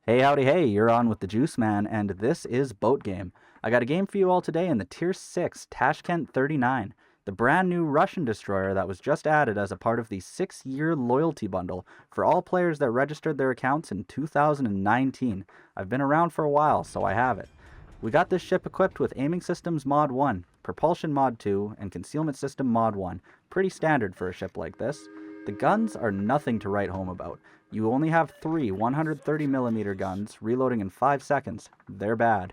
Hey, howdy, hey, you're on with the Juice Man, and this is Boat Game. I got a game for you all today in the Tier 6 Tashkent 39, the brand new Russian destroyer that was just added as a part of the 6-year loyalty bundle for all players that registered their accounts in 2019. I've been around for a while, so I have it. We got this ship equipped with Aiming Systems Mod 1, Propulsion Mod 2, and Concealment System Mod 1. Pretty standard for a ship like this. The guns are nothing to write home about. You only have 3 130mm guns, reloading in 5 seconds. They're bad.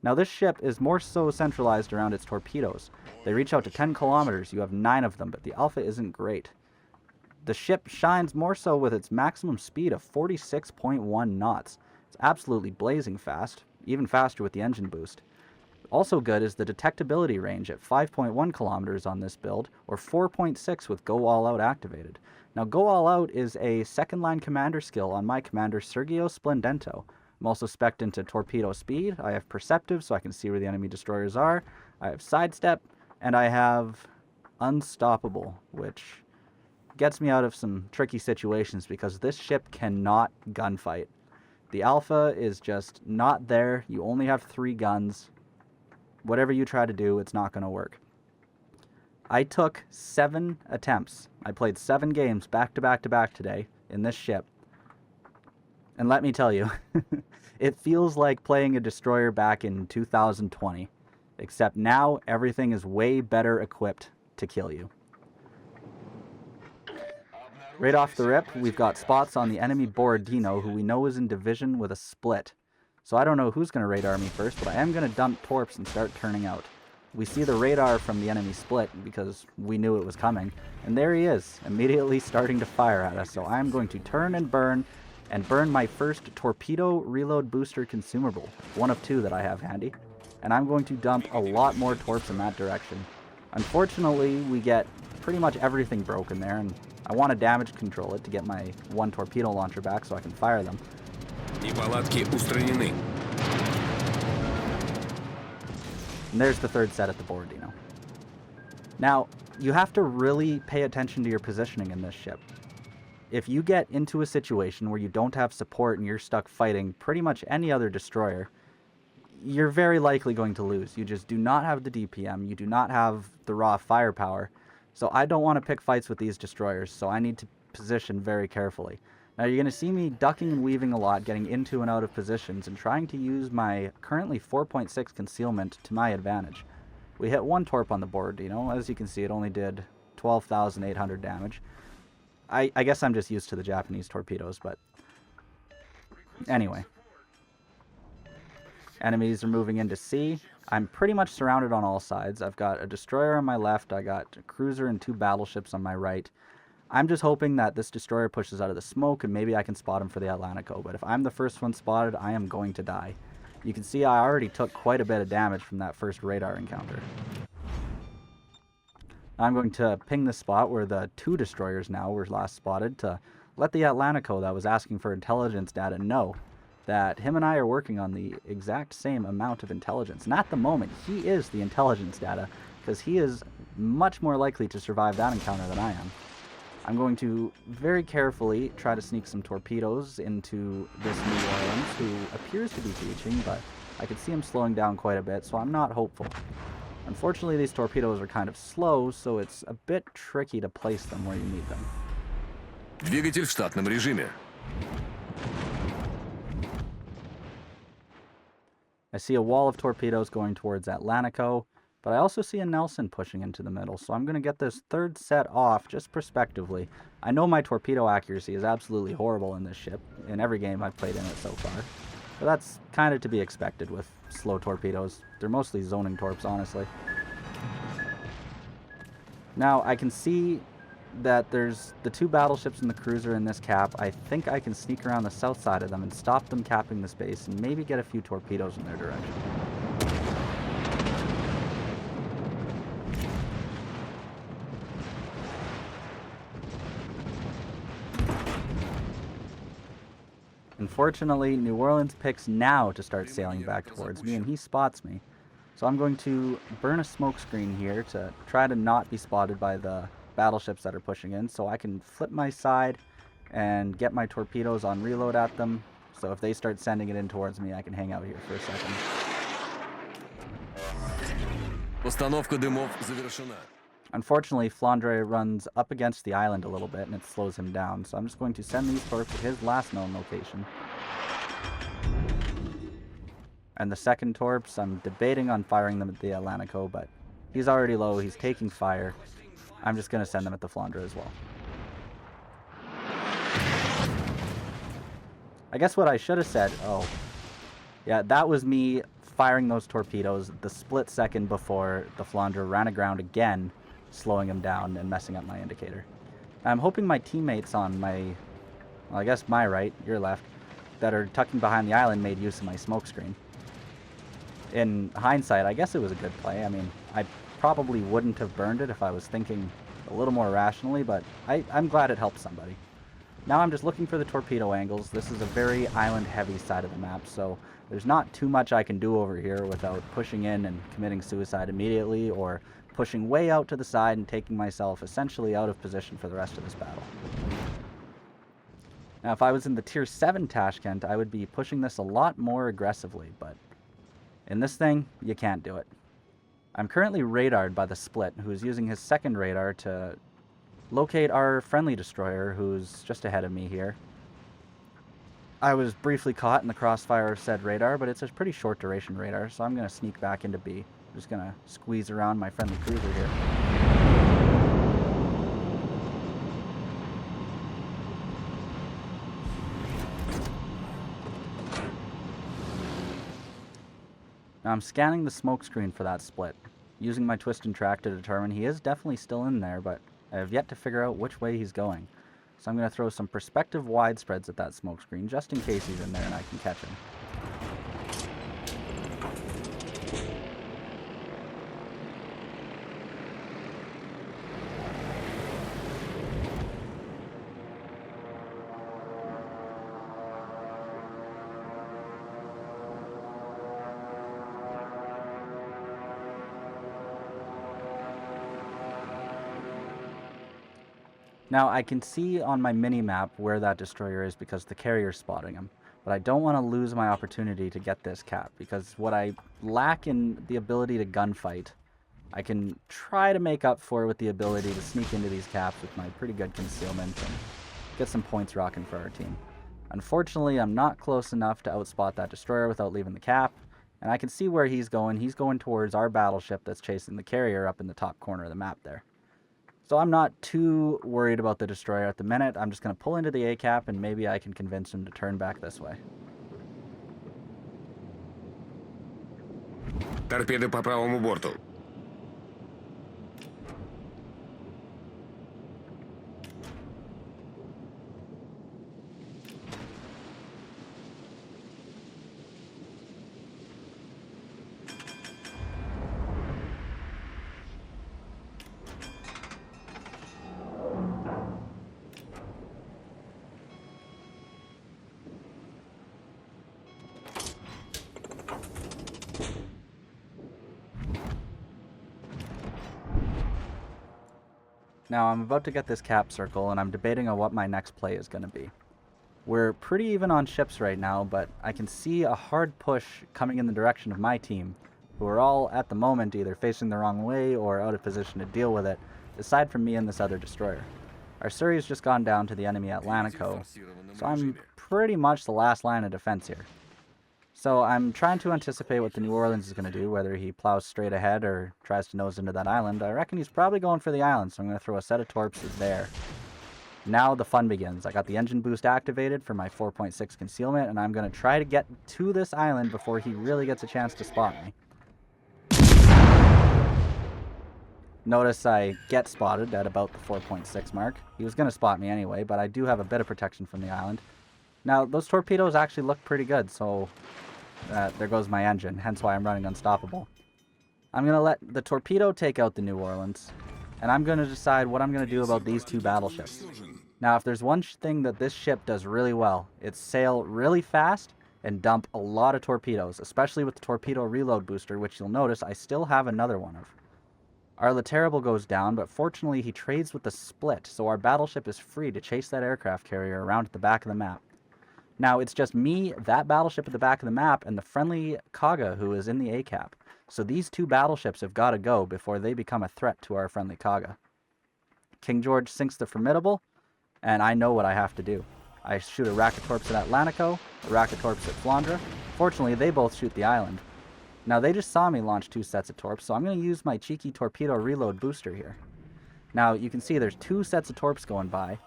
Now this ship is more so centralized around its torpedoes. They reach out to 10 kilometers, you have 9 of them, but the alpha isn't great. The ship shines more so with its maximum speed of 46.1 knots. It's absolutely blazing fast, even faster with the engine boost. Also good is the detectability range at 5.1 kilometers on this build, or 4.6 with Go All Out activated. Now Go All Out is a second line commander skill on my commander Sergio Splendento. I'm also spec'd into torpedo speed, I have perceptive so I can see where the enemy destroyers are, I have sidestep, and I have unstoppable, which gets me out of some tricky situations because this ship cannot gunfight. The alpha is just not there, you only have 3 guns. Whatever you try to do, it's not going to work. I took 7 attempts. I played 7 games back to back to back today in this ship. And let me tell you, it feels like playing a destroyer back in 2020. Except now, everything is way better equipped to kill you. Right off the rip, we've got spots on the enemy Borodino, who we know is in division with a split. So I don't know who's going to radar me first, but I am going to dump torps and start turning out. We see the radar from the enemy split because we knew it was coming. And there he is, immediately starting to fire at us. So I'm going to turn and burn my first torpedo reload booster consumable. One of 2 that I have handy. And I'm going to dump a lot more torps in that direction. Unfortunately, we get pretty much everything broken there, and I want to damage control it to get my 1 torpedo launcher back so I can fire them. And there's the 3rd set at the Borodino. Now, you have to really pay attention to your positioning in this ship. If you get into a situation where you don't have support and you're stuck fighting pretty much any other destroyer, you're very likely going to lose. You just do not have the DPM, you do not have the raw firepower, so I don't want to pick fights with these destroyers, so I need to position very carefully. Now you're going to see me ducking and weaving a lot, getting into and out of positions, and trying to use my currently 4.6 concealment to my advantage. We hit 1 torp on the Borodino. As you can see, it only did 12,800 damage. I guess I'm just used to the Japanese torpedoes, but anyway. Enemies are moving into sea. I'm pretty much surrounded on all sides. I've got a destroyer on my left, I got a cruiser and 2 battleships on my right. I'm just hoping that this destroyer pushes out of the smoke and maybe I can spot him for the Atlantico, but if I'm the first one spotted, I am going to die. You can see I already took quite a bit of damage from that first radar encounter. I'm going to ping the spot where the 2 destroyers now were last spotted to let the Atlantico that was asking for intelligence data know that him and I are working on the exact same amount of intelligence. And at the moment, he is the intelligence data because he is much more likely to survive that encounter than I am. I'm going to very carefully try to sneak some torpedoes into this New Orleans, who appears to be breaching, but I could see him slowing down quite a bit, so I'm not hopeful. Unfortunately, these torpedoes are kind of slow, so it's a bit tricky to place them where you need them. Двигатель в штатном режиме. I see a wall of torpedoes going towards Atlantico, but I also see a Nelson pushing into the middle, so I'm going to get this 3rd set off just prospectively. I know my torpedo accuracy is absolutely horrible in this ship, in every game I've played in it so far. But that's kind of to be expected with slow torpedoes. They're mostly zoning torps, honestly. Now, I can see that there's the 2 battleships and the cruiser in this cap. I think I can sneak around the south side of them and stop them capping the space and maybe get a few torpedoes in their direction. Unfortunately, New Orleans picks now to start sailing back towards me, and he spots me. So I'm going to burn a smoke screen here to try to not be spotted by the battleships that are pushing in, so I can flip my side and get my torpedoes on reload at them, So if they start sending it in towards me, I can hang out here for a second. Постановка дымов завершена. Unfortunately, Flandre runs up against the island a little bit, and it slows him down. So I'm just going to send these torps to his last known location. And the second torps, I'm debating on firing them at the Atlantico, but he's already low, he's taking fire. I'm just going to send them at the Flandre as well. I guess what I should have said, oh, yeah, that was me firing those torpedoes the split second before the Flandre ran aground again, slowing him down and messing up my indicator. I'm hoping my teammates on my, well, I guess my right, your left, that are tucking behind the island made use of my smoke screen. In hindsight, I guess it was a good play. I mean, I probably wouldn't have burned it if I was thinking a little more rationally, but I'm glad it helped somebody. Now I'm just looking for the torpedo angles. This is a very island-heavy side of the map, so there's not too much I can do over here without pushing in and committing suicide immediately, or pushing way out to the side and taking myself essentially out of position for the rest of this battle. Now, if I was in the Tier 7 Tashkent, I would be pushing this a lot more aggressively, but in this thing, you can't do it. I'm currently radared by the Split, who's using his second radar to locate our friendly destroyer, who's just ahead of me here. I was briefly caught in the crossfire of said radar, but it's a pretty short duration radar, so I'm going to sneak back into B. I'm just going to squeeze around my friendly cruiser here. Now I'm scanning the smoke screen for that Split, using my twist and track to determine he is definitely still in there, but I have yet to figure out which way he's going. So I'm going to throw some perspective widespreads at that smoke screen, just in case he's in there and I can catch him. Now, I can see on my mini-map where that destroyer is because the carrier's spotting him, but I don't want to lose my opportunity to get this cap, because what I lack in the ability to gunfight, I can try to make up for with the ability to sneak into these caps with my pretty good concealment and get some points rocking for our team. Unfortunately, I'm not close enough to outspot that destroyer without leaving the cap, and I can see where he's going. He's going towards our battleship that's chasing the carrier up in the top corner of the map there. So I'm not too worried about the destroyer at the minute. I'm just going to pull into the A-cap and maybe I can convince him to turn back this way. Торпеды по правому борту. Now I'm about to get this cap circle and I'm debating on what my next play is going to be. We're pretty even on ships right now, but I can see a hard push coming in the direction of my team, who are all at the moment either facing the wrong way or out of position to deal with it, aside from me and this other destroyer. Our Surrey's just gone down to the enemy Atlantico, so I'm pretty much the last line of defense here. So I'm trying to anticipate what the New Orleans is going to do, whether he plows straight ahead or tries to nose into that island. I reckon he's probably going for the island, so I'm going to throw a set of torps there. Now the fun begins. I got the engine boost activated for my 4.6 concealment, and I'm going to try to get to this island before he really gets a chance to spot me. Notice I get spotted at about the 4.6 mark. He was going to spot me anyway, but I do have a bit of protection from the island. Now, those torpedoes actually look pretty good, so there goes my engine, hence why I'm running unstoppable. I'm going to let the torpedo take out the New Orleans, and I'm going to decide what I'm going to do about these two battleships. Now, if there's one thing that this ship does really well, it's sail really fast and dump a lot of torpedoes, especially with the torpedo reload booster, which you'll notice I still have another one of. Our La Terrible goes down, but fortunately he trades with the Split, so our battleship is free to chase that aircraft carrier around at the back of the map. Now, it's just me, that battleship at the back of the map, and the friendly Kaga who is in the ACAP. So these two battleships have got to go before they become a threat to our friendly Kaga. King George sinks the Formidable, and I know what I have to do. I shoot a rack of torps at Atlantico, a rack of torps at Flandre. Fortunately, they both shoot the island. Now, they just saw me launch 2 sets of torps, so I'm going to use my cheeky torpedo reload booster here. Now, you can see there's 2 sets of torps going by.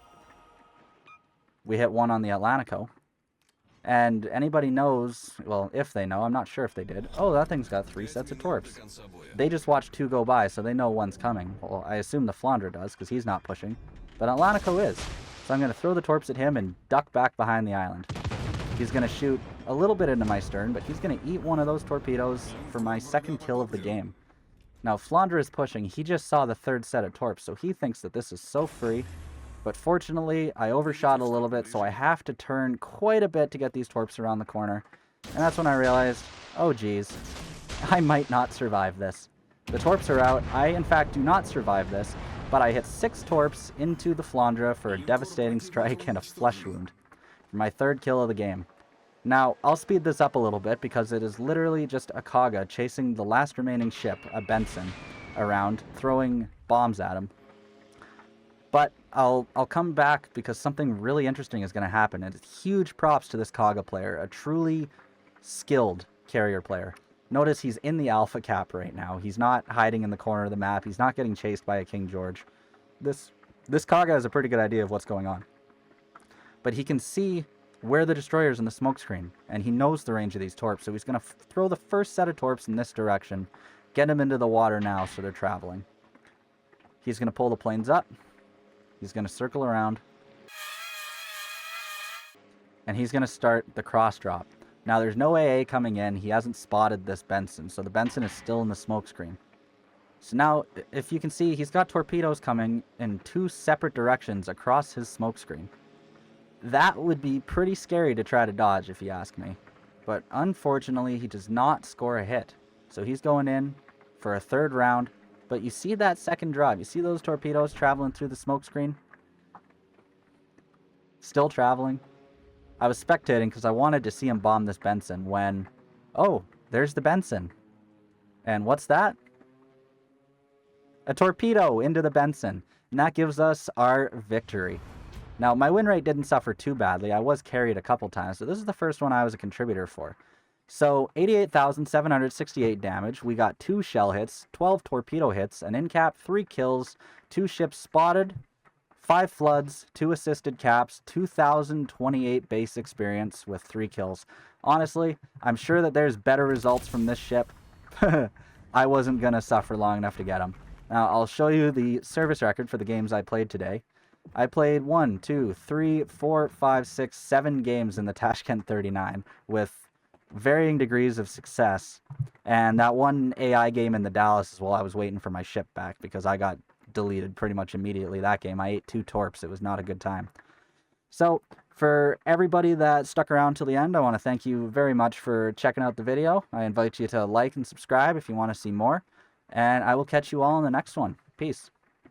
We hit one on the Atlantico. And anybody knows, well, if they know, I'm not sure if they did. Oh, that thing's got 3 sets of torps. They just watched 2 go by, so they know one's coming. Well, I assume the Flandre does, because he's not pushing. But Atlantico is. So I'm going to throw the torps at him and duck back behind the island. He's going to shoot a little bit into my stern, but he's going to eat one of those torpedoes for my 2nd kill of the game. Now, Flandre is pushing. He just saw the 3rd set of torps, so he thinks that this is so free. But fortunately, I overshot a little bit, so I have to turn quite a bit to get these torps around the corner. And that's when I realized, oh geez, I might not survive this. The torps are out. I, in fact, do not survive this, but I hit 6 torps into the Flandre for a devastating strike and a flesh wound for my 3rd kill of the game. Now, I'll speed this up a little bit because it is literally just a Kaga chasing the last remaining ship, a Benson, around, throwing bombs at him. But I'll come back because something really interesting is going to happen. And it's huge props to this Kaga player, a truly skilled carrier player. Notice he's in the Alpha Cap right now. He's not hiding in the corner of the map. He's not getting chased by a King George. This Kaga has a pretty good idea of what's going on. But he can see where the destroyer's in the smoke screen, and he knows the range of these torps. So he's going to throw the first set of torps in this direction, get them into the water now so they're traveling. He's going to pull the planes up. He's going to circle around, and he's going to start the cross drop. Now, there's no AA coming in. He hasn't spotted this Benson, so the Benson is still in the smoke screen. So now, if you can see, he's got torpedoes coming in 2 separate directions across his smoke screen. That would be pretty scary to try to dodge, if you ask me. But unfortunately, he does not score a hit. So he's going in for a 3rd round. But you see that 2nd drive. You see those torpedoes traveling through the smoke screen? Still traveling. I was spectating because I wanted to see him bomb this Benson when... oh, there's the Benson. And what's that? A torpedo into the Benson. And that gives us our victory. Now, my win rate didn't suffer too badly. I was carried a couple times, so this is the first one I was a contributor for. So, 88,768 damage. We got 2 shell hits, 12 torpedo hits, an in-cap, 3 kills, 2 ships spotted, 5 floods, 2 assisted caps, 2,028 base experience with 3 kills. Honestly, I'm sure that there's better results from this ship. I wasn't going to suffer long enough to get them. Now, I'll show you the service record for the games I played today. I played 1, 2, 3, 4, 5, 6, 7 games in the Tashkent 39 with varying degrees of success. And that one AI game in the Dallas is while I was waiting for my ship back because I got deleted pretty much immediately that game. I ate 2 torps. It was not a good time. So for everybody that stuck around till the end, I want to thank you very much for checking out the video. I invite you to like and subscribe if you want to see more. And I will catch you all in the next one. Peace.